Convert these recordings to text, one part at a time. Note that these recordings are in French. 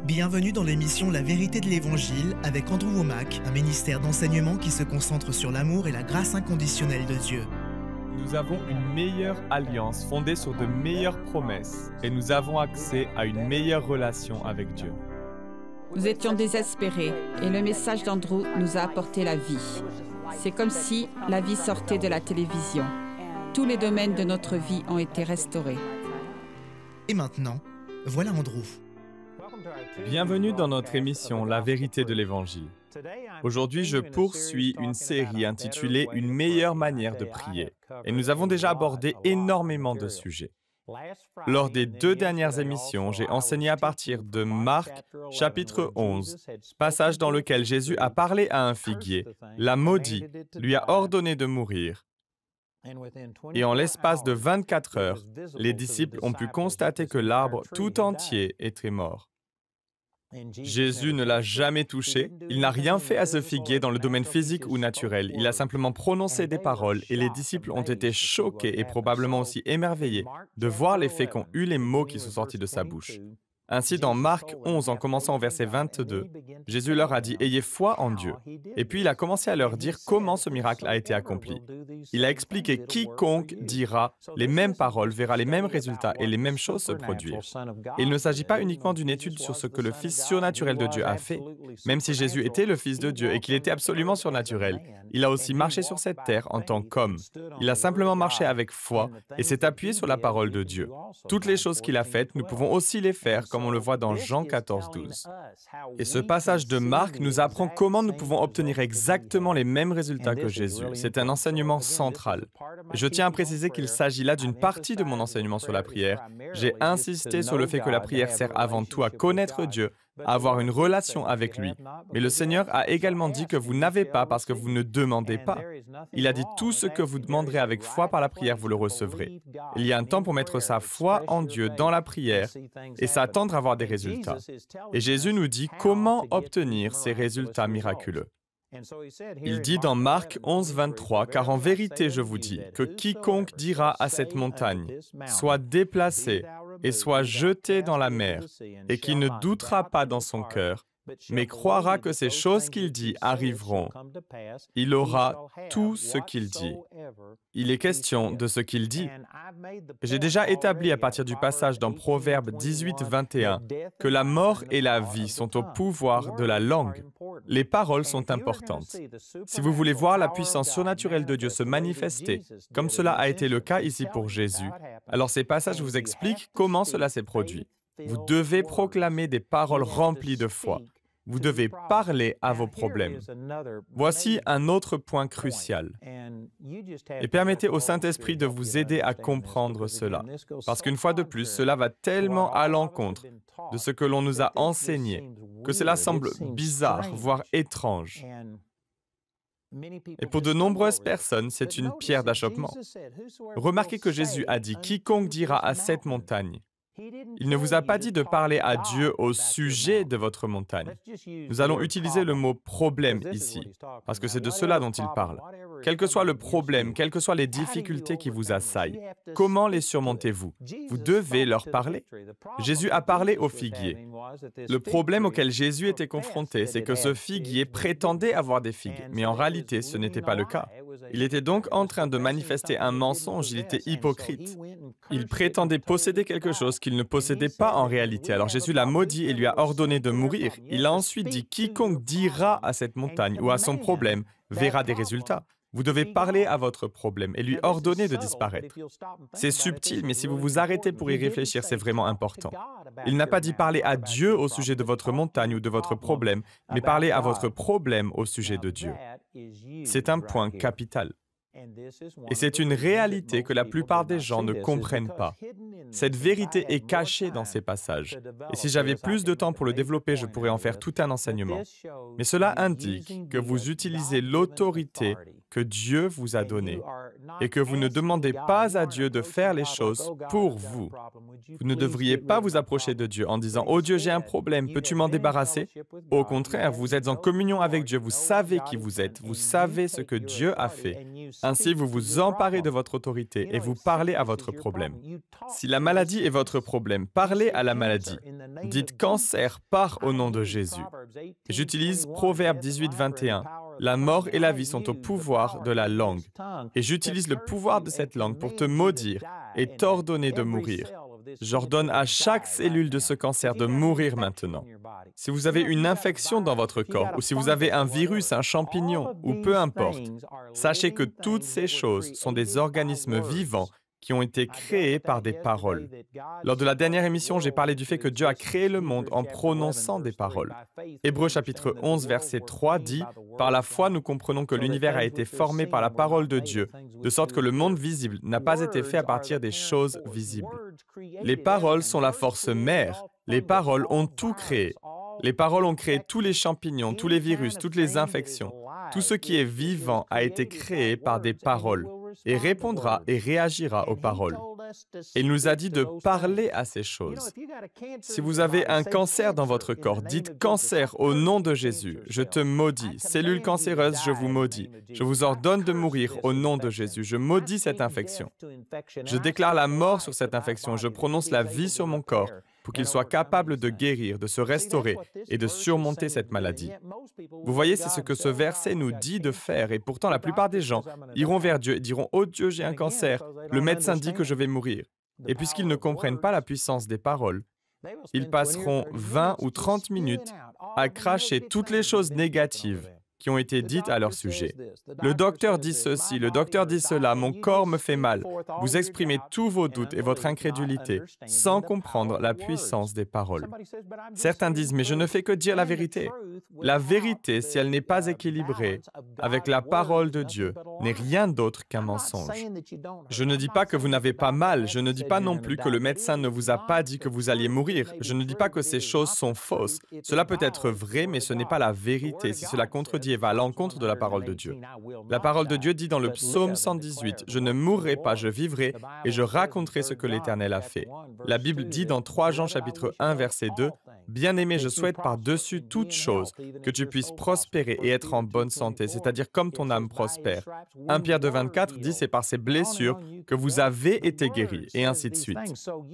Bienvenue dans l'émission La vérité de l'Évangile avec Andrew Wommack, un ministère d'enseignement qui se concentre sur l'amour et la grâce inconditionnelle de Dieu. Nous avons une meilleure alliance fondée sur de meilleures promesses et nous avons accès à une meilleure relation avec Dieu. Nous étions désespérés et le message d'Andrew nous a apporté la vie. C'est comme si la vie sortait de la télévision. Tous les domaines de notre vie ont été restaurés. Et maintenant, voilà Andrew. Bienvenue dans notre émission La vérité de l'Évangile. Aujourd'hui, je poursuis une série intitulée Une meilleure manière de prier. Et nous avons déjà abordé énormément de sujets. Lors des 2 dernières émissions, j'ai enseigné à partir de Marc, chapitre 11, passage dans lequel Jésus a parlé à un figuier, l'a maudit, lui a ordonné de mourir. Et en l'espace de 24 heures, les disciples ont pu constater que l'arbre tout entier était mort. Jésus ne l'a jamais touché, il n'a rien fait à ce figuier dans le domaine physique ou naturel, il a simplement prononcé des paroles et les disciples ont été choqués et probablement aussi émerveillés de voir l'effet qu'ont eu les mots qui sont sortis de sa bouche. Ainsi, dans Marc 11, en commençant au verset 22, Jésus leur a dit « Ayez foi en Dieu ». Et puis il a commencé à leur dire comment ce miracle a été accompli. Il a expliqué « Quiconque dira les mêmes paroles verra les mêmes résultats et les mêmes choses se produire ». Il ne s'agit pas uniquement d'une étude sur ce que le Fils surnaturel de Dieu a fait. Même si Jésus était le Fils de Dieu et qu'il était absolument surnaturel, il a aussi marché sur cette terre en tant qu'homme. Il a simplement marché avec foi et s'est appuyé sur la parole de Dieu. Toutes les choses qu'il a faites, nous pouvons aussi les faire comme on le voit dans Jean 14, 12. Et ce passage de Marc nous apprend comment nous pouvons obtenir exactement les mêmes résultats que Jésus. C'est un enseignement central. Je tiens à préciser qu'il s'agit là d'une partie de mon enseignement sur la prière. J'ai insisté sur le fait que la prière sert avant tout à connaître Dieu, à avoir une relation avec lui. Mais le Seigneur a également dit que vous n'avez pas parce que vous ne demandez pas. Il a dit tout ce que vous demanderez avec foi par la prière, vous le recevrez. Il y a un temps pour mettre sa foi en Dieu dans la prière et s'attendre à avoir des résultats. Et Jésus nous dit comment obtenir ces résultats miraculeux. Il dit dans Marc 11, 23, « Car en vérité, je vous dis que quiconque dira à cette montagne, soit déplacée et soit jetée dans la mer, et qui ne doutera pas dans son cœur, mais croira que ces choses qu'il dit arriveront, il aura tout ce qu'il dit. » Il est question de ce qu'il dit. J'ai déjà établi à partir du passage dans Proverbe 18, 21 que la mort et la vie sont au pouvoir de la langue. Les paroles sont importantes. Si vous voulez voir la puissance surnaturelle de Dieu se manifester, comme cela a été le cas ici pour Jésus, alors ces passages vous expliquent comment cela s'est produit. Vous devez proclamer des paroles remplies de foi. Vous devez parler à vos problèmes. Voici un autre point crucial. Et permettez au Saint-Esprit de vous aider à comprendre cela. Parce qu'une fois de plus, cela va tellement à l'encontre de ce que l'on nous a enseigné, que cela semble bizarre, voire étrange. Et pour de nombreuses personnes, c'est une pierre d'achoppement. Remarquez que Jésus a dit « Quiconque dira à cette montagne ». Il ne vous a pas dit de parler à Dieu au sujet de votre montagne. Nous allons utiliser le mot « problème » ici, parce que c'est de cela dont il parle. Quel que soit le problème, quelles que soient les difficultés qui vous assaillent, comment les surmontez-vous? Vous devez leur parler. Jésus a parlé au figuier. Le problème auquel Jésus était confronté, c'est que ce figuier prétendait avoir des figues, mais en réalité, ce n'était pas le cas. Il était donc en train de manifester un mensonge, il était hypocrite. Il prétendait posséder quelque chose qu'il ne possédait pas en réalité. Alors Jésus l'a maudit et lui a ordonné de mourir. Il a ensuite dit « Quiconque dira à cette montagne ou à son problème verra des résultats ». Vous devez parler à votre problème et lui ordonner de disparaître. C'est subtil, mais si vous vous arrêtez pour y réfléchir, c'est vraiment important. Il n'a pas dit parler à Dieu au sujet de votre montagne ou de votre problème, mais parler à votre problème au sujet de Dieu. C'est un point capital. Et c'est une réalité que la plupart des gens ne comprennent pas. Cette vérité est cachée dans ces passages. Et si j'avais plus de temps pour le développer, je pourrais en faire tout un enseignement. Mais cela indique que vous utilisez l'autorité que Dieu vous a donné et que vous ne demandez pas à Dieu de faire les choses pour vous. Vous ne devriez pas vous approcher de Dieu en disant « Oh Dieu, j'ai un problème, peux-tu m'en débarrasser ?» Au contraire, vous êtes en communion avec Dieu, vous savez qui vous êtes, vous savez ce que Dieu a fait. Ainsi, vous vous emparez de votre autorité et vous parlez à votre problème. Si la maladie est votre problème, parlez à la maladie. Dites « Cancer, pars au nom de Jésus ». J'utilise Proverbe 18, 21. La mort et la vie sont au pouvoir de la langue. Et j'utilise le pouvoir de cette langue pour te maudire et t'ordonner de mourir. J'ordonne à chaque cellule de ce cancer de mourir maintenant. Si vous avez une infection dans votre corps, ou si vous avez un virus, un champignon, ou peu importe, sachez que toutes ces choses sont des organismes vivants qui ont été créés par des paroles. Lors de la dernière émission, j'ai parlé du fait que Dieu a créé le monde en prononçant des paroles. Hébreux chapitre 11, verset 3 dit « Par la foi, nous comprenons que l'univers a été formé par la parole de Dieu, de sorte que le monde visible n'a pas été fait à partir des choses visibles. » Les paroles sont la force mère. Les paroles ont tout créé. Les paroles ont créé tous les champignons, tous les virus, toutes les infections. Tout ce qui est vivant a été créé par des paroles et répondra et réagira aux paroles. Il nous a dit de parler à ces choses. Si vous avez un cancer dans votre corps, dites « Cancer au nom de Jésus, je te maudis. Cellules cancéreuses, je vous maudis. Je vous ordonne de mourir au nom de Jésus. Je maudis cette infection. Je déclare la mort sur cette infection. Je prononce la vie sur mon corps pour qu'il soit capable de guérir, de se restaurer et de surmonter cette maladie. » Vous voyez, c'est ce que ce verset nous dit de faire, et pourtant la plupart des gens iront vers Dieu et diront « Oh Dieu, j'ai un cancer, le médecin dit que je vais mourir. » Et puisqu'ils ne comprennent pas la puissance des paroles, ils passeront 20 ou 30 minutes à cracher toutes les choses négatives qui ont été dites à leur sujet. Le docteur dit ceci, le docteur dit cela, mon corps me fait mal. Vous exprimez tous vos doutes et votre incrédulité sans comprendre la puissance des paroles. Certains disent, mais je ne fais que dire la vérité. La vérité, si elle n'est pas équilibrée avec la parole de Dieu, n'est rien d'autre qu'un mensonge. Je ne dis pas que vous n'avez pas mal, je ne dis pas non plus que le médecin ne vous a pas dit que vous alliez mourir. Je ne dis pas que ces choses sont fausses. Cela peut être vrai, mais ce n'est pas la vérité si cela contredit et va à l'encontre de la parole de Dieu. La parole de Dieu dit dans le psaume 118, « Je ne mourrai pas, je vivrai, et je raconterai ce que l'Éternel a fait. » La Bible dit dans 3 Jean chapitre 1, verset 2, « Bien-aimé, je souhaite par-dessus toute chose que tu puisses prospérer et être en bonne santé, c'est-à-dire comme ton âme prospère. » 1 Pierre 2, 24 dit, « C'est par ces blessures que vous avez été guéris, et ainsi de suite. »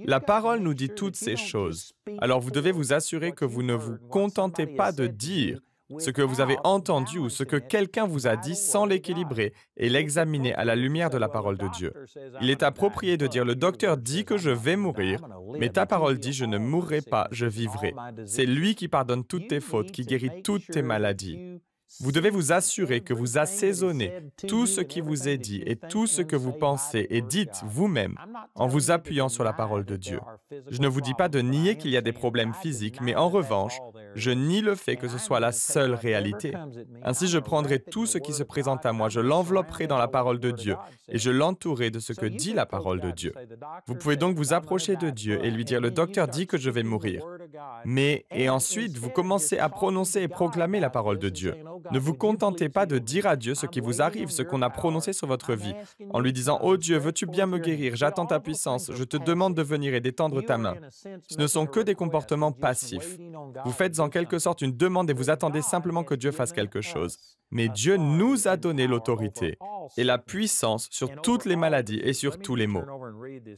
La parole nous dit toutes ces choses. Alors vous devez vous assurer que vous ne vous contentez pas de dire ce que vous avez entendu ou ce que quelqu'un vous a dit sans l'équilibrer et l'examiner à la lumière de la parole de Dieu. Il est approprié de dire « Le docteur dit que je vais mourir, mais ta parole dit « Je ne mourrai pas, je vivrai. » C'est lui qui pardonne toutes tes fautes, qui guérit toutes tes maladies. Vous devez vous assurer que vous assaisonnez tout ce qui vous est dit et tout ce que vous pensez et dites vous-même en vous appuyant sur la parole de Dieu. Je ne vous dis pas de nier qu'il y a des problèmes physiques, mais en revanche, je nie le fait que ce soit la seule réalité. Ainsi, je prendrai tout ce qui se présente à moi, je l'envelopperai dans la parole de Dieu et je l'entourerai de ce que dit la parole de Dieu. Vous pouvez donc vous approcher de Dieu et lui dire « Le docteur dit que je vais mourir. » Et ensuite, vous commencez à prononcer et proclamer la parole de Dieu. Ne vous contentez pas de dire à Dieu ce qui vous arrive, ce qu'on a prononcé sur votre vie, en lui disant « Oh Dieu, veux-tu bien me guérir? J'attends ta puissance, je te demande de venir et d'étendre ta main. » Ce ne sont que des comportements passifs. Vous faites en quelque sorte une demande et vous attendez simplement que Dieu fasse quelque chose. Mais Dieu nous a donné l'autorité et la puissance sur toutes les maladies et sur tous les maux.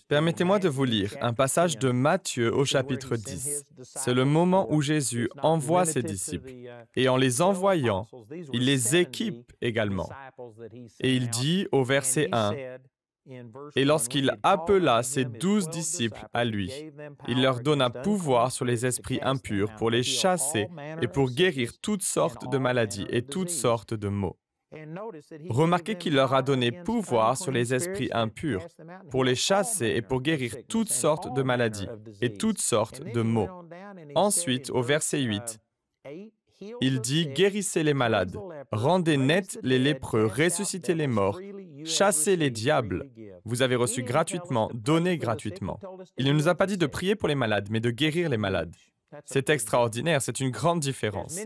Permettez-moi de vous lire un passage de Matthieu au chapitre 10. C'est le moment où Jésus envoie ses disciples. Et en les envoyant, il les équipe également. Et il dit au verset 1, « Et lorsqu'il appela ses 12 disciples à lui, il leur donna pouvoir sur les esprits impurs pour les chasser et pour guérir toutes sortes de maladies et toutes sortes de maux. » Remarquez qu'il leur a donné pouvoir sur les esprits impurs pour les chasser et pour guérir toutes sortes de maladies et toutes sortes de maux. Ensuite, au verset 8, il dit « Guérissez les malades, rendez nets les lépreux, ressuscitez les morts, chassez les diables. Vous avez reçu gratuitement, donnez gratuitement. » Il ne nous a pas dit de prier pour les malades, mais de guérir les malades. C'est extraordinaire, c'est une grande différence.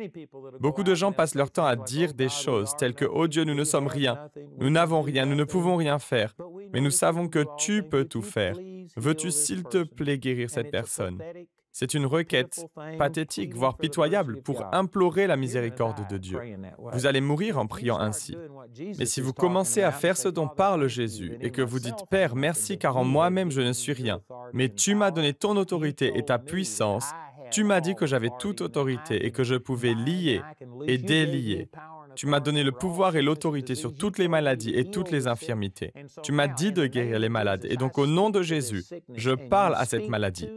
Beaucoup de gens passent leur temps à dire des choses telles que « Oh Dieu, nous ne sommes rien, nous n'avons rien, nous ne pouvons rien faire, mais nous savons que tu peux tout faire. Veux-tu s'il te plaît guérir cette personne ?» C'est une requête pathétique, voire pitoyable, pour implorer la miséricorde de Dieu. Vous allez mourir en priant ainsi. Mais si vous commencez à faire ce dont parle Jésus et que vous dites « Père, merci car en moi-même je ne suis rien, mais tu m'as donné ton autorité et ta puissance, tu m'as dit que j'avais toute autorité et que je pouvais lier et délier. Tu m'as donné le pouvoir et l'autorité sur toutes les maladies et toutes les infirmités. Tu m'as dit de guérir les malades. Et donc, au nom de Jésus, je parle à cette maladie.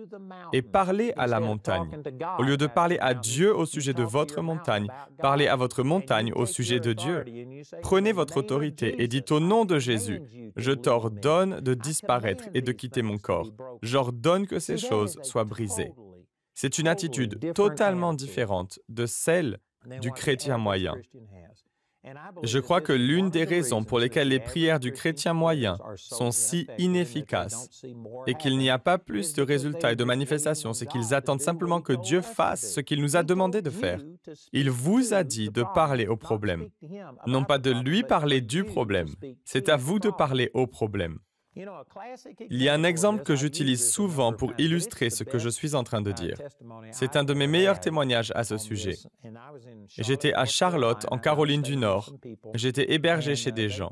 Et parlez à la montagne. Au lieu de parler à Dieu au sujet de votre montagne, parlez à votre montagne au sujet de Dieu. Prenez votre autorité et dites au nom de Jésus, je t'ordonne de disparaître et de quitter mon corps. J'ordonne que ces choses soient brisées. C'est une attitude totalement différente de celle du chrétien moyen. Je crois que l'une des raisons pour lesquelles les prières du chrétien moyen sont si inefficaces et qu'il n'y a pas plus de résultats et de manifestations, c'est qu'ils attendent simplement que Dieu fasse ce qu'il nous a demandé de faire. Il vous a dit de parler au problème, non pas de lui parler du problème. C'est à vous de parler au problème. Il y a un exemple que j'utilise souvent pour illustrer ce que je suis en train de dire. C'est un de mes meilleurs témoignages à ce sujet. J'étais à Charlotte, en Caroline du Nord. J'étais hébergé chez des gens.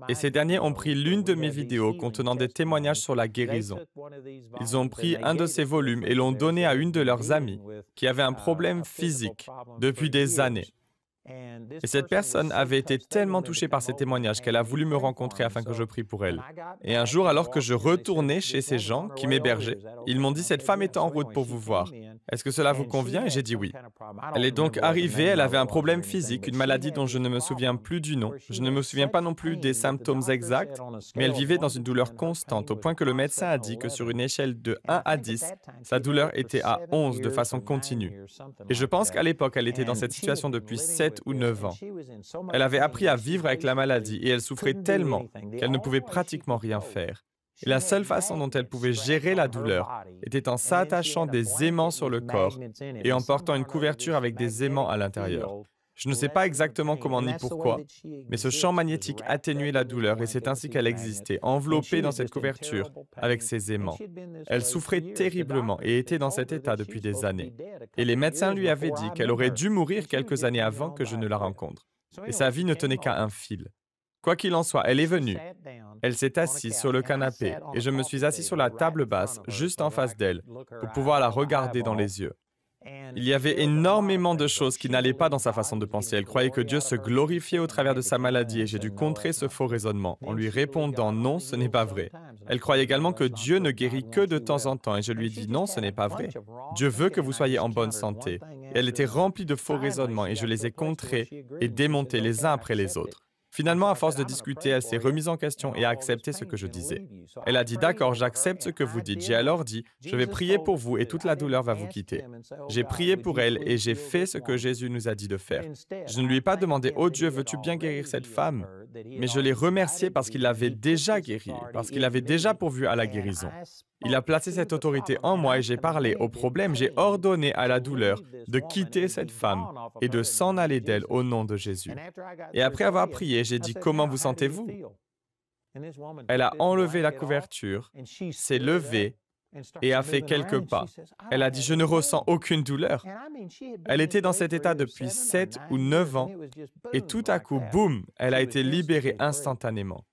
Et ces derniers ont pris l'une de mes vidéos contenant des témoignages sur la guérison. Ils ont pris un de ces volumes et l'ont donné à une de leurs amies qui avait un problème physique depuis des années. Et cette personne avait été tellement touchée par ces témoignages qu'elle a voulu me rencontrer afin que je prie pour elle. Et un jour, alors que je retournais chez ces gens qui m'hébergeaient, ils m'ont dit « Cette femme est en route pour vous voir. Est-ce que cela vous convient ?» Et j'ai dit oui. Elle est donc arrivée, elle avait un problème physique, une maladie dont je ne me souviens plus du nom. Je ne me souviens pas non plus des symptômes exacts, mais elle vivait dans une douleur constante, au point que le médecin a dit que sur une échelle de 1 à 10, sa douleur était à 11 de façon continue. Et je pense qu'à l'époque, elle était dans cette situation depuis 7 ou 9 ans. Elle avait appris à vivre avec la maladie et elle souffrait tellement qu'elle ne pouvait pratiquement rien faire. Et la seule façon dont elle pouvait gérer la douleur était en s'attachant des aimants sur le corps et en portant une couverture avec des aimants à l'intérieur. Je ne sais pas exactement comment ni pourquoi, mais ce champ magnétique atténuait la douleur et c'est ainsi qu'elle existait, enveloppée dans cette couverture avec ses aimants. Elle souffrait terriblement et était dans cet état depuis des années. Et les médecins lui avaient dit qu'elle aurait dû mourir quelques années avant que je ne la rencontre. Et sa vie ne tenait qu'à un fil. Quoi qu'il en soit, elle est venue. Elle s'est assise sur le canapé et je me suis assis sur la table basse, juste en face d'elle, pour pouvoir la regarder dans les yeux. Il y avait énormément de choses qui n'allaient pas dans sa façon de penser. Elle croyait que Dieu se glorifiait au travers de sa maladie et j'ai dû contrer ce faux raisonnement en lui répondant « Non, ce n'est pas vrai ». Elle croyait également que Dieu ne guérit que de temps en temps et je lui ai dit « Non, ce n'est pas vrai. Dieu veut que vous soyez en bonne santé ». Et elle était remplie de faux raisonnements et je les ai contrés et démontés les uns après les autres. Finalement, à force de discuter, elle s'est remise en question et a accepté ce que je disais. Elle a dit « D'accord, j'accepte ce que vous dites ». J'ai alors dit « Je vais prier pour vous et toute la douleur va vous quitter ». J'ai prié pour elle et j'ai fait ce que Jésus nous a dit de faire. Je ne lui ai pas demandé « Oh Dieu, veux-tu bien guérir cette femme ?» Mais je l'ai remercié parce qu'il l'avait déjà guérie, parce qu'il avait déjà pourvu à la guérison. Il a placé cette autorité en moi et j'ai parlé au problème, j'ai ordonné à la douleur de quitter cette femme et de s'en aller d'elle au nom de Jésus. Et après avoir prié, j'ai dit « Comment vous sentez-vous » Elle a enlevé la couverture, s'est levée et a fait quelques pas. Elle a dit « Je ne ressens aucune douleur ». Elle était dans cet état depuis 7 ou 9 ans et tout à coup, boum, elle a été libérée instantanément.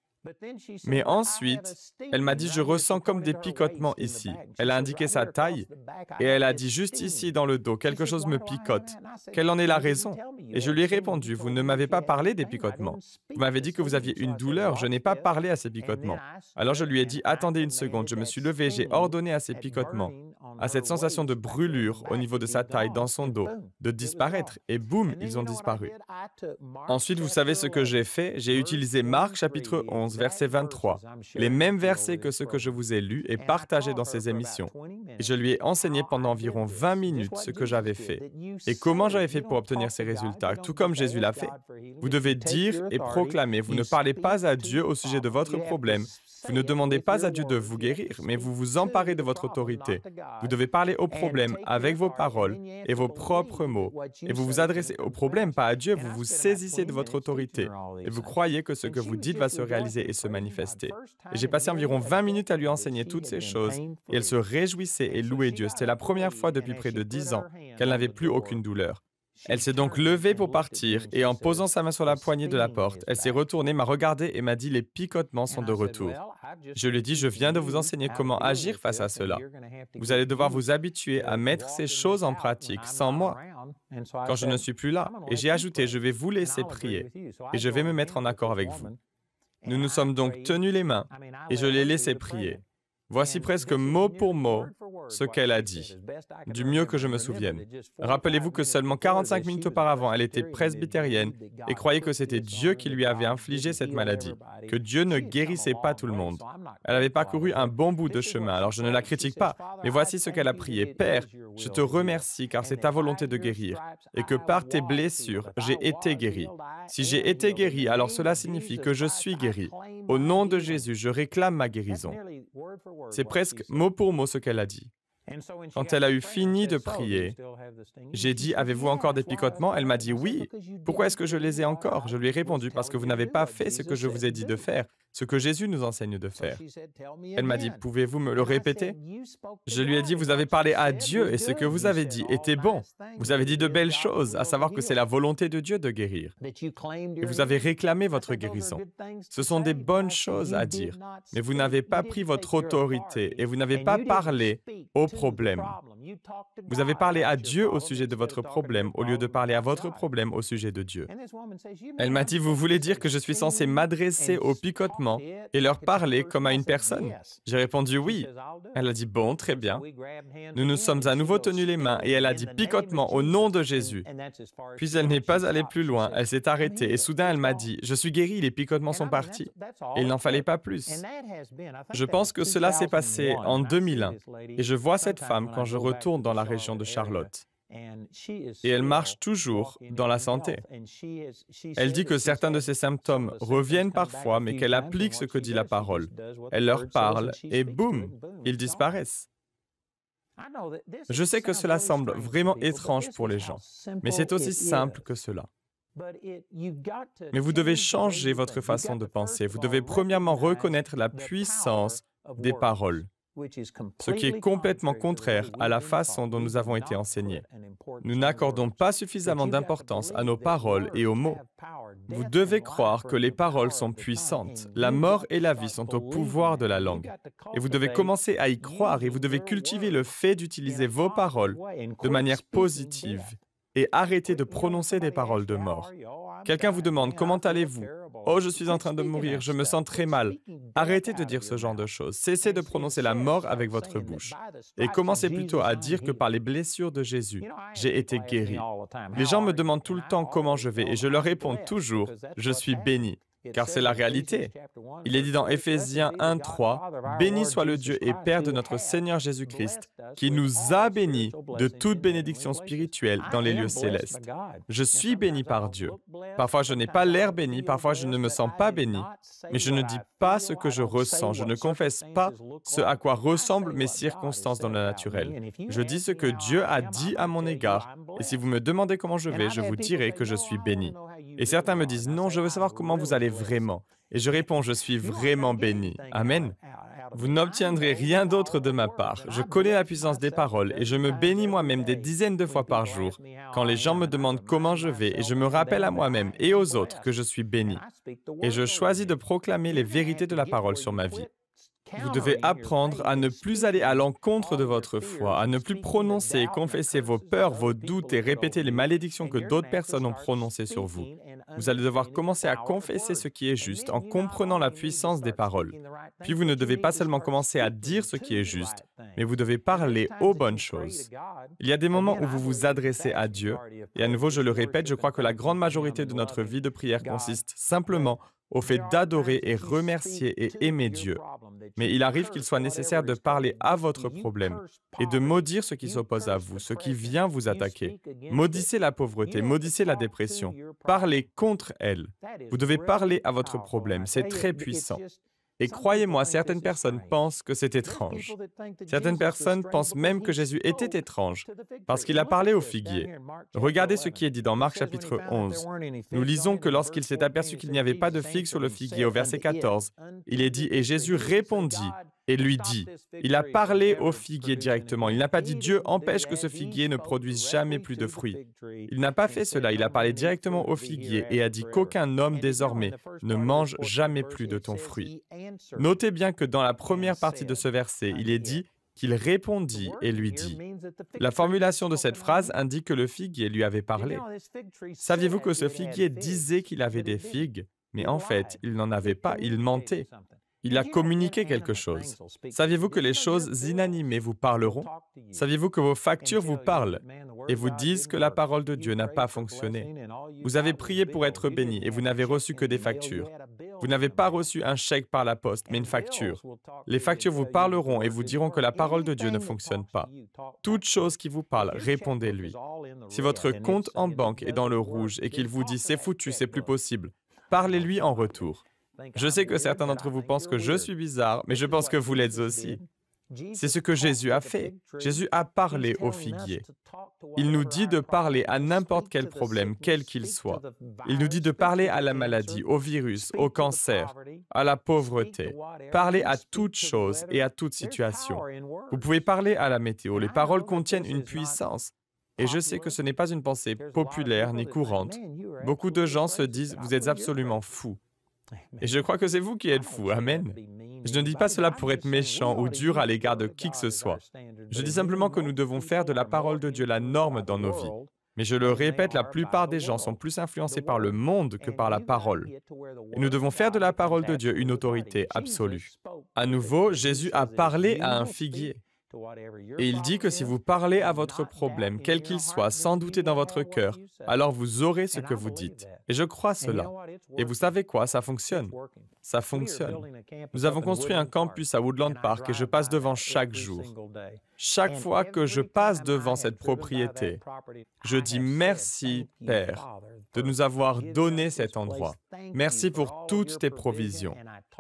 Mais ensuite, elle m'a dit « Je ressens comme des picotements ici ». Elle a indiqué sa taille et elle a dit « Juste ici dans le dos, quelque chose me picote. Quelle en est la raison ?» Et je lui ai répondu « Vous ne m'avez pas parlé des picotements. Vous m'avez dit que vous aviez une douleur, je n'ai pas parlé à ces picotements. » Alors je lui ai dit « Attendez une seconde, je me suis levé, j'ai ordonné à ces picotements, à cette sensation de brûlure au niveau de sa taille, dans son dos, de disparaître. Et boum, ils ont disparu. » Ensuite, vous savez ce que j'ai fait? J'ai utilisé Marc chapitre 11, verset 23, les mêmes versets que ceux que je vous ai lus et partagés dans ces émissions. Et je lui ai enseigné pendant environ 20 minutes ce que j'avais fait et comment j'avais fait pour obtenir ces résultats, tout comme Jésus l'a fait. Vous devez dire et proclamer, vous ne parlez pas à Dieu au sujet de votre problème, vous ne demandez pas à Dieu de vous guérir, mais vous vous emparez de votre autorité. Vous Vous devez parler au problème avec vos paroles et vos propres mots. Et vous vous adressez au problème, pas à Dieu. Vous vous saisissez de votre autorité. Et vous croyez que ce que vous dites va se réaliser et se manifester. Et j'ai passé environ 20 minutes à lui enseigner toutes ces choses. Et elle se réjouissait et louait Dieu. C'était la première fois depuis près de 10 ans qu'elle n'avait plus aucune douleur. Elle s'est donc levée pour partir et en posant sa main sur la poignée de la porte, elle s'est retournée, m'a regardé et m'a dit « Les picotements sont de retour ». Je lui ai dit « Je viens de vous enseigner comment agir face à cela. Vous allez devoir vous habituer à mettre ces choses en pratique sans moi, quand je ne suis plus là. » Et j'ai ajouté « Je vais vous laisser prier et je vais me mettre en accord avec vous. » Nous nous sommes donc tenus les mains et je l'ai laissé prier. Voici presque mot pour mot ce qu'elle a dit, du mieux que je me souvienne. Rappelez-vous que seulement 45 minutes auparavant, elle était presbytérienne et croyait que c'était Dieu qui lui avait infligé cette maladie, que Dieu ne guérissait pas tout le monde. Elle avait parcouru un bon bout de chemin, alors je ne la critique pas, mais voici ce qu'elle a prié. « Père, je te remercie car c'est ta volonté de guérir, et que par tes blessures, j'ai été guéri. Si j'ai été guéri, alors cela signifie que je suis guéri. Au nom de Jésus, je réclame ma guérison. » C'est presque mot pour mot ce qu'elle a dit. Quand elle a eu fini de prier, j'ai dit « Avez-vous encore des picotements ?» Elle m'a dit « Oui. » Pourquoi est-ce que je les ai encore? Je lui ai répondu « Parce que vous n'avez pas fait ce que je vous ai dit de faire, ce que Jésus nous enseigne de faire. » Elle m'a dit « Pouvez-vous me le répéter ?» Je lui ai dit « Vous avez parlé à Dieu et ce que vous avez dit était bon. Vous avez dit de belles choses, à savoir que c'est la volonté de Dieu de guérir. Et vous avez réclamé votre guérison. Ce sont des bonnes choses à dire, mais vous n'avez pas pris votre autorité et vous n'avez pas parlé au problème. Vous avez parlé à Dieu au sujet de votre problème au lieu de parler à votre problème au sujet de Dieu. » Elle m'a dit « Vous voulez dire que je suis censé m'adresser aux picotements et leur parler comme à une personne? » J'ai répondu « Oui. » Elle a dit « Bon, très bien. » Nous nous sommes à nouveau tenus les mains et elle a dit « Picotement au nom de Jésus. » Puis elle n'est pas allée plus loin, elle s'est arrêtée et soudain elle m'a dit « Je suis guérie, les picotements sont partis. » Et il n'en fallait pas plus. Je pense que cela s'est passé en 2001 et je vois cette femme quand je retourne dans la région de Charlotte. Et elle marche toujours dans la santé. Elle dit que certains de ses symptômes reviennent parfois, mais qu'elle applique ce que dit la parole. Elle leur parle et boum, ils disparaissent. Je sais que cela semble vraiment étrange pour les gens, mais c'est aussi simple que cela. Mais vous devez changer votre façon de penser. Vous devez premièrement reconnaître la puissance des paroles, ce qui est complètement contraire à la façon dont nous avons été enseignés. Nous n'accordons pas suffisamment d'importance à nos paroles et aux mots. Vous devez croire que les paroles sont puissantes. La mort et la vie sont au pouvoir de la langue. Et vous devez commencer à y croire et vous devez cultiver le fait d'utiliser vos paroles de manière positive et arrêter de prononcer des paroles de mort. Quelqu'un vous demande « Comment allez-vous » ? « Oh, je suis en train de mourir, je me sens très mal. » Arrêtez de dire ce genre de choses. Cessez de prononcer la mort avec votre bouche. Et commencez plutôt à dire que par les blessures de Jésus, j'ai été guéri. Les gens me demandent tout le temps comment je vais et je leur réponds toujours « Je suis béni ». Car c'est la réalité. Il est dit dans Éphésiens 1:3, « Béni soit le Dieu et Père de notre Seigneur Jésus-Christ, qui nous a bénis de toute bénédiction spirituelle dans les lieux célestes. » Je suis béni par Dieu. Parfois, je n'ai pas l'air béni, parfois, je ne me sens pas béni, mais je ne dis pas ce que je ressens, je ne confesse pas ce à quoi ressemblent mes circonstances dans le naturel. Je dis ce que Dieu a dit à mon égard, et si vous me demandez comment je vais, je vous dirai que je suis béni. Et certains me disent « Non, je veux savoir comment vous allez vraiment. » Et je réponds « Je suis vraiment béni. » Amen. Vous n'obtiendrez rien d'autre de ma part. Je connais la puissance des paroles et je me bénis moi-même des dizaines de fois par jour quand les gens me demandent comment je vais et je me rappelle à moi-même et aux autres que je suis béni. Et je choisis de proclamer les vérités de la parole sur ma vie. Vous devez apprendre à ne plus aller à l'encontre de votre foi, à ne plus prononcer et confesser vos peurs, vos doutes et répéter les malédictions que d'autres personnes ont prononcées sur vous. Vous allez devoir commencer à confesser ce qui est juste en comprenant la puissance des paroles. Puis vous ne devez pas seulement commencer à dire ce qui est juste, mais vous devez parler aux bonnes choses. Il y a des moments où vous vous adressez à Dieu, et à nouveau je le répète, je crois que la grande majorité de notre vie de prière consiste simplement au fait d'adorer et remercier et aimer Dieu. Mais il arrive qu'il soit nécessaire de parler à votre problème et de maudire ce qui s'oppose à vous, ce qui vient vous attaquer. Maudissez la pauvreté, maudissez la dépression. Parlez contre elle. Vous devez parler à votre problème, c'est très puissant. Et croyez-moi, certaines personnes pensent que c'est étrange. Certaines personnes pensent même que Jésus était étrange, parce qu'il a parlé au figuier. Regardez ce qui est dit dans Marc chapitre 11. Nous lisons que lorsqu'il s'est aperçu qu'il n'y avait pas de figues sur le figuier, au verset 14, il est dit « Et Jésus répondit et lui dit ». Il a parlé au figuier directement. Il n'a pas dit « Dieu empêche que ce figuier ne produise jamais plus de fruits ». Il n'a pas fait cela. Il a parlé directement au figuier et a dit « Qu'aucun homme désormais ne mange jamais plus de ton fruit ». Notez bien que dans la première partie de ce verset, il est dit qu'il répondit et lui dit. La formulation de cette phrase indique que le figuier lui avait parlé. Saviez-vous que ce figuier disait qu'il avait des figues, mais en fait, il n'en avait pas, il mentait. Il a communiqué quelque chose. Saviez-vous que les choses inanimées vous parleront? Saviez-vous que vos factures vous parlent et vous disent que la parole de Dieu n'a pas fonctionné? Vous avez prié pour être béni et vous n'avez reçu que des factures. Vous n'avez pas reçu un chèque par la poste, mais une facture. Les factures vous parleront et vous diront que la parole de Dieu ne fonctionne pas. Toute chose qui vous parle, répondez-lui. Si votre compte en banque est dans le rouge et qu'il vous dit « c'est foutu, c'est plus possible », parlez-lui en retour. Je sais que certains d'entre vous pensent que je suis bizarre, mais je pense que vous l'êtes aussi. C'est ce que Jésus a fait. Jésus a parlé au figuier. Il nous dit de parler à n'importe quel problème, quel qu'il soit. Il nous dit de parler à la maladie, au virus, au cancer, à la pauvreté. Parler à toute chose et à toute situation. Vous pouvez parler à la météo. Les paroles contiennent une puissance. Et je sais que ce n'est pas une pensée populaire ni courante. Beaucoup de gens se disent « vous êtes absolument fou ». Et je crois que c'est vous qui êtes fou. Amen. Je ne dis pas cela pour être méchant ou dur à l'égard de qui que ce soit. Je dis simplement que nous devons faire de la parole de Dieu la norme dans nos vies. Mais je le répète, la plupart des gens sont plus influencés par le monde que par la parole. Et nous devons faire de la parole de Dieu une autorité absolue. À nouveau, Jésus a parlé à un figuier. Et il dit que si vous parlez à votre problème, quel qu'il soit, sans douter dans votre cœur, alors vous aurez ce que vous dites. Et je crois cela. Et vous savez quoi? Ça fonctionne. Ça fonctionne. Nous avons construit un campus à Woodland Park et je passe devant chaque jour. Chaque fois que je passe devant cette propriété, je dis merci, Père, de nous avoir donné cet endroit. Merci pour toutes tes provisions.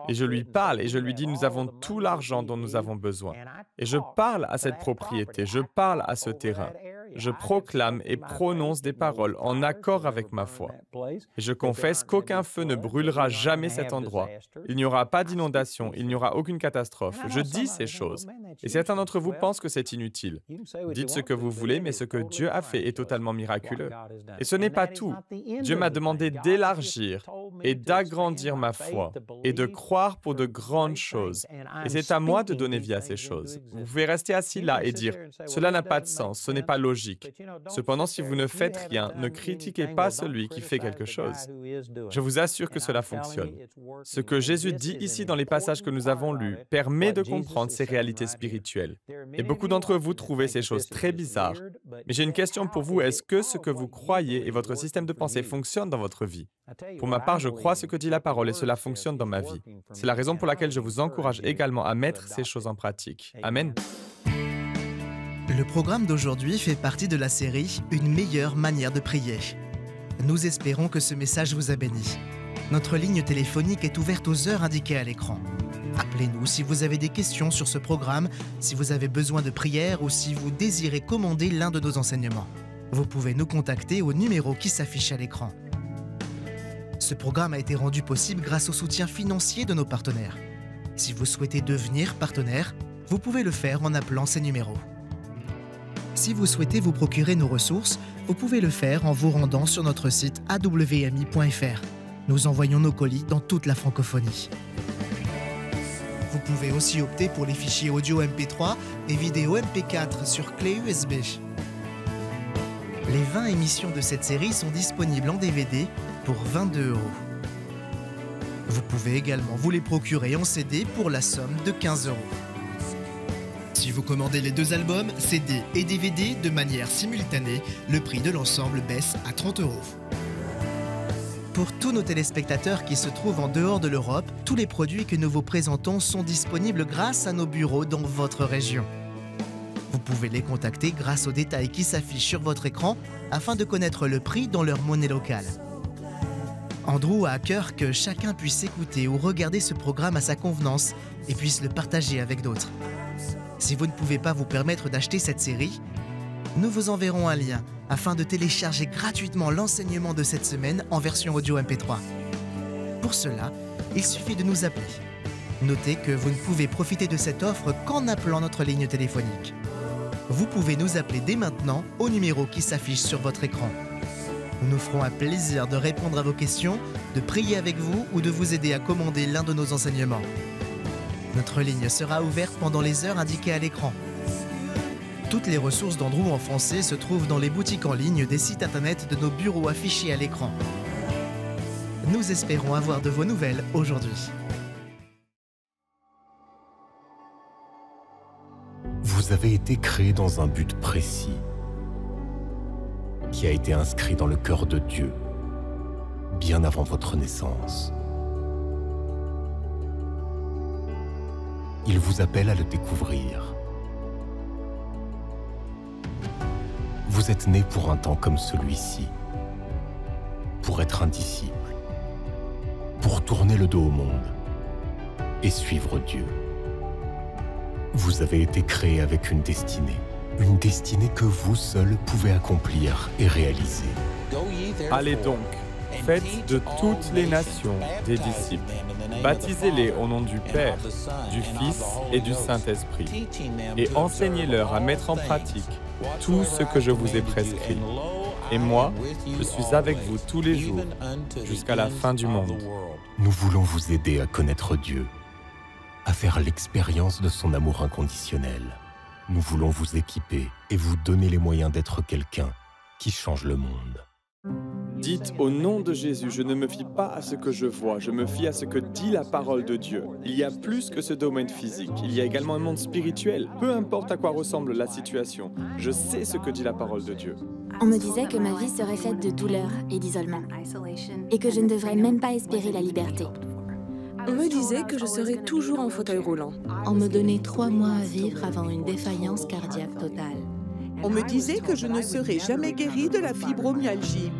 Et je lui parle et je lui dis, nous avons tout l'argent dont nous avons besoin. Et je parle à cette propriété, je parle à ce terrain. Je proclame et prononce des paroles en accord avec ma foi. Et je confesse qu'aucun feu ne brûlera jamais cet endroit. Il n'y aura pas d'inondation, il n'y aura aucune catastrophe. Je dis ces choses. Et certains d'entre vous pensent que c'est inutile. Dites ce que vous voulez, mais ce que Dieu a fait est totalement miraculeux. Et ce n'est pas tout. Dieu m'a demandé d'élargir et d'agrandir ma foi et de croire pour de grandes choses. Et c'est à moi de donner vie à ces choses. Vous pouvez rester assis là et dire « Cela n'a pas de sens, ce n'est pas logique. » Cependant, si vous ne faites rien, ne critiquez pas celui qui fait quelque chose. Je vous assure que cela fonctionne. Ce que Jésus dit ici dans les passages que nous avons lus permet de comprendre ces réalités spirituelles. Et beaucoup d'entre vous trouvez ces choses très bizarres. Mais j'ai une question pour vous. Est-ce que ce que vous croyez et votre système de pensée fonctionne dans votre vie? Pour ma part, je crois ce que dit la parole et cela fonctionne dans ma vie. C'est la raison pour laquelle je vous encourage également à mettre ces choses en pratique. Amen. Le programme d'aujourd'hui fait partie de la série « Une meilleure manière de prier ». Nous espérons que ce message vous a béni. Notre ligne téléphonique est ouverte aux heures indiquées à l'écran. Appelez-nous si vous avez des questions sur ce programme, si vous avez besoin de prière ou si vous désirez commander l'un de nos enseignements. Vous pouvez nous contacter au numéro qui s'affiche à l'écran. Ce programme a été rendu possible grâce au soutien financier de nos partenaires. Si vous souhaitez devenir partenaire, vous pouvez le faire en appelant ces numéros. Si vous souhaitez vous procurer nos ressources, vous pouvez le faire en vous rendant sur notre site awmi.fr. Nous envoyons nos colis dans toute la francophonie. Vous pouvez aussi opter pour les fichiers audio MP3 et vidéo MP4 sur clé USB. Les 20 émissions de cette série sont disponibles en DVD pour 22 €. Vous pouvez également vous les procurer en CD pour la somme de 15 €. Si vous commandez les 2 albums, CD et DVD de manière simultanée, le prix de l'ensemble baisse à 30 €. Pour tous nos téléspectateurs qui se trouvent en dehors de l'Europe, tous les produits que nous vous présentons sont disponibles grâce à nos bureaux dans votre région. Vous pouvez les contacter grâce aux détails qui s'affichent sur votre écran afin de connaître le prix dans leur monnaie locale. Andrew a à cœur que chacun puisse écouter ou regarder ce programme à sa convenance et puisse le partager avec d'autres. Si vous ne pouvez pas vous permettre d'acheter cette série, nous vous enverrons un lien afin de télécharger gratuitement l'enseignement de cette semaine en version audio MP3. Pour cela, il suffit de nous appeler. Notez que vous ne pouvez profiter de cette offre qu'en appelant notre ligne téléphonique. Vous pouvez nous appeler dès maintenant au numéro qui s'affiche sur votre écran. Nous nous ferons un plaisir de répondre à vos questions, de prier avec vous ou de vous aider à commander l'un de nos enseignements. Notre ligne sera ouverte pendant les heures indiquées à l'écran. Toutes les ressources d'Andrew en français se trouvent dans les boutiques en ligne des sites internet de nos bureaux affichés à l'écran. Nous espérons avoir de vos nouvelles aujourd'hui. Vous avez été créé dans un but précis, qui a été inscrit dans le cœur de Dieu, bien avant votre naissance. Il vous appelle à le découvrir. Vous êtes né pour un temps comme celui-ci, pour être un disciple, pour tourner le dos au monde et suivre Dieu. Vous avez été créé avec une destinée que vous seul pouvez accomplir et réaliser. Allez donc, faites de toutes les nations des disciples. Baptisez-les au nom du Père, du Fils et du Saint-Esprit, et enseignez-leur à mettre en pratique tout ce que je vous ai prescrit. Et moi, je suis avec vous tous les jours, jusqu'à la fin du monde. Nous voulons vous aider à connaître Dieu, à faire l'expérience de son amour inconditionnel. Nous voulons vous équiper et vous donner les moyens d'être quelqu'un qui change le monde. Dites au nom de Jésus, je ne me fie pas à ce que je vois, je me fie à ce que dit la parole de Dieu. Il y a plus que ce domaine physique, il y a également un monde spirituel. Peu importe à quoi ressemble la situation, je sais ce que dit la parole de Dieu. On me disait que ma vie serait faite de douleur et d'isolement, et que je ne devrais même pas espérer la liberté. On me disait que je serais toujours en fauteuil roulant. On me donnait 3 mois à vivre avant une défaillance cardiaque totale. On me disait que je ne serais jamais guérie de la fibromyalgie.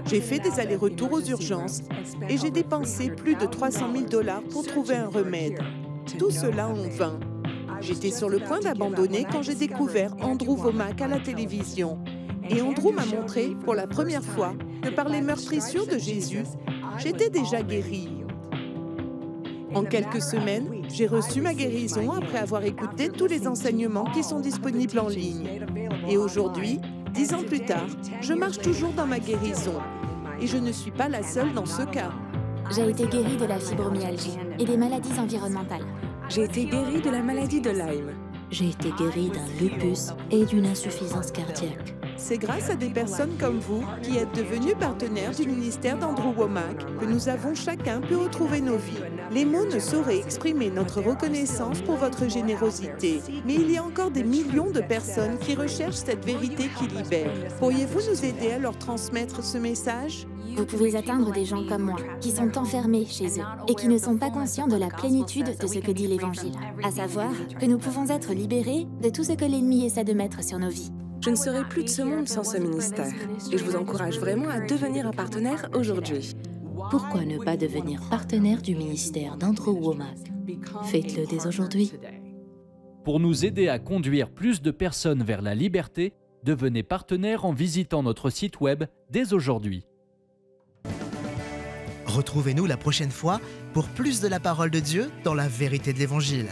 J'ai fait des allers-retours aux urgences et j'ai dépensé plus de 300 000 $ pour trouver un remède. Tout cela en vain. J'étais sur le point d'abandonner quand j'ai découvert Andrew Wommack à la télévision. Et Andrew m'a montré pour la première fois que par les meurtrissures de Jésus, j'étais déjà guérie. En quelques semaines, j'ai reçu ma guérison après avoir écouté tous les enseignements qui sont disponibles en ligne. Et aujourd'hui, 10 ans plus tard, je marche toujours dans ma guérison. Et je ne suis pas la seule dans ce cas. J'ai été guérie de la fibromyalgie et des maladies environnementales. J'ai été guérie de la maladie de Lyme. J'ai été guérie d'un lupus et d'une insuffisance cardiaque. C'est grâce à des personnes comme vous qui êtes devenus partenaires du ministère d'Andrew Wommack que nous avons chacun pu retrouver nos vies. Les mots ne sauraient exprimer notre reconnaissance pour votre générosité, mais il y a encore des millions de personnes qui recherchent cette vérité qui libère. Pourriez-vous nous aider à leur transmettre ce message? Vous pouvez atteindre des gens comme moi, qui sont enfermés chez eux et qui ne sont pas conscients de la plénitude de ce que dit l'Évangile, à savoir que nous pouvons être libérés de tout ce que l'ennemi essaie de mettre sur nos vies. Je ne serai plus de ce monde sans ce ministère. Et je vous encourage vraiment à devenir un partenaire aujourd'hui. Pourquoi ne pas devenir partenaire du ministère d'Andrew Wommack? Faites-le dès aujourd'hui. Pour nous aider à conduire plus de personnes vers la liberté, devenez partenaire en visitant notre site web dès aujourd'hui. Retrouvez-nous la prochaine fois pour plus de la parole de Dieu dans la vérité de l'Évangile.